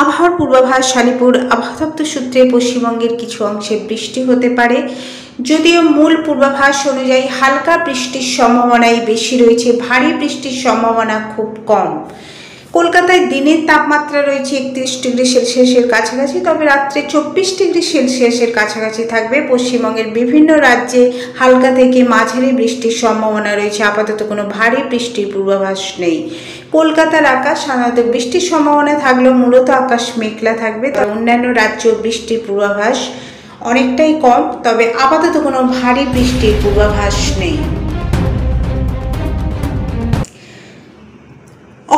আবহাওয়ার পূর্বাভাস শালিপুর আবহাওয়া দপ্তর সূত্রে পশ্চিমবঙ্গের কিছু অংশে বৃষ্টি হতে পারে, যদিও মূল পূর্বাভাস অনুযায়ী হালকা বৃষ্টির সম্ভাবনাই বেশি রয়েছে, ভারী বৃষ্টির সম্ভাবনা খুব কম। কলকাতায় দিনের তাপমাত্রা রয়েছে 31 ডিগ্রি সেলসিয়াসের কাছাকাছি, তবে রাত্রে 24 ডিগ্রি সেলসিয়াসের কাছাকাছি থাকবে। পশ্চিমবঙ্গের বিভিন্ন রাজ্যে হালকা থেকে মাঝারি বৃষ্টির সম্ভাবনা রয়েছে, আপাতত কোনো ভারী বৃষ্টির পূর্বাভাস নেই। কলকাতার আকাশ সাধারণত বৃষ্টির সম্ভাবনা থাকলেও মূলত আকাশ মেঘলা থাকবে, তবে অন্যান্য রাজ্যেও বৃষ্টির পূর্বাভাস অনেকটাই কম, তবে আপাতত কোনো ভারী বৃষ্টির পূর্বাভাস নেই।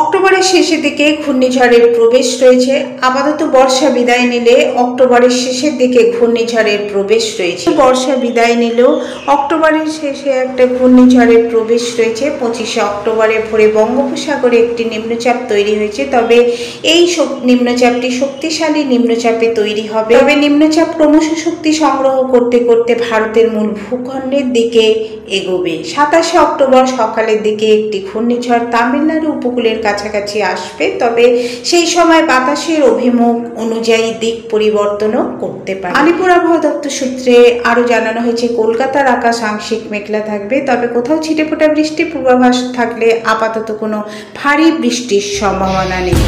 অক্টোবরের শেষের দিকে ঘূর্ণিঝড়ের প্রবেশ রয়েছে। আপাতত বর্ষা বিদায় নিলে অক্টোবরের শেষের দিকে ঘূর্ণিঝড়ের প্রবেশ রয়েছে। বর্ষা বিদায় নিলেও অক্টোবরের শেষে একটা ঘূর্ণিঝড়ের প্রবেশ রয়েছে। 25শে অক্টোবরে ভোরে বঙ্গোপসাগরে একটি নিম্নচাপ তৈরি হয়েছে, তবে এই নিম্নচাপটি শক্তিশালী নিম্নচাপে তৈরি হবে। তবে নিম্নচাপ ক্রমশ শক্তি সংগ্রহ করতে করতে ভারতের মূল ভূখণ্ডের দিকে এগোবে। 27শে অক্টোবর সকালের দিকে একটি ঘূর্ণিঝড় তামিলনাড়ু উপকূলের কাছাকাছি আসবে, তবে সেই সময় বাতাসের অভিমুখ অনুযায়ী দিক পরিবর্তনও করতে পারে। আলিপুর আবহাওয়া দপ্তর সূত্রে আরও জানানো হয়েছে, কলকাতার আকাশ আংশিক মেঘলা থাকবে, তবে কোথাও ছিটেফোঁটা বৃষ্টির পূর্বাভাস থাকলে আপাতত কোনো ভারী বৃষ্টির সম্ভাবনা নেই।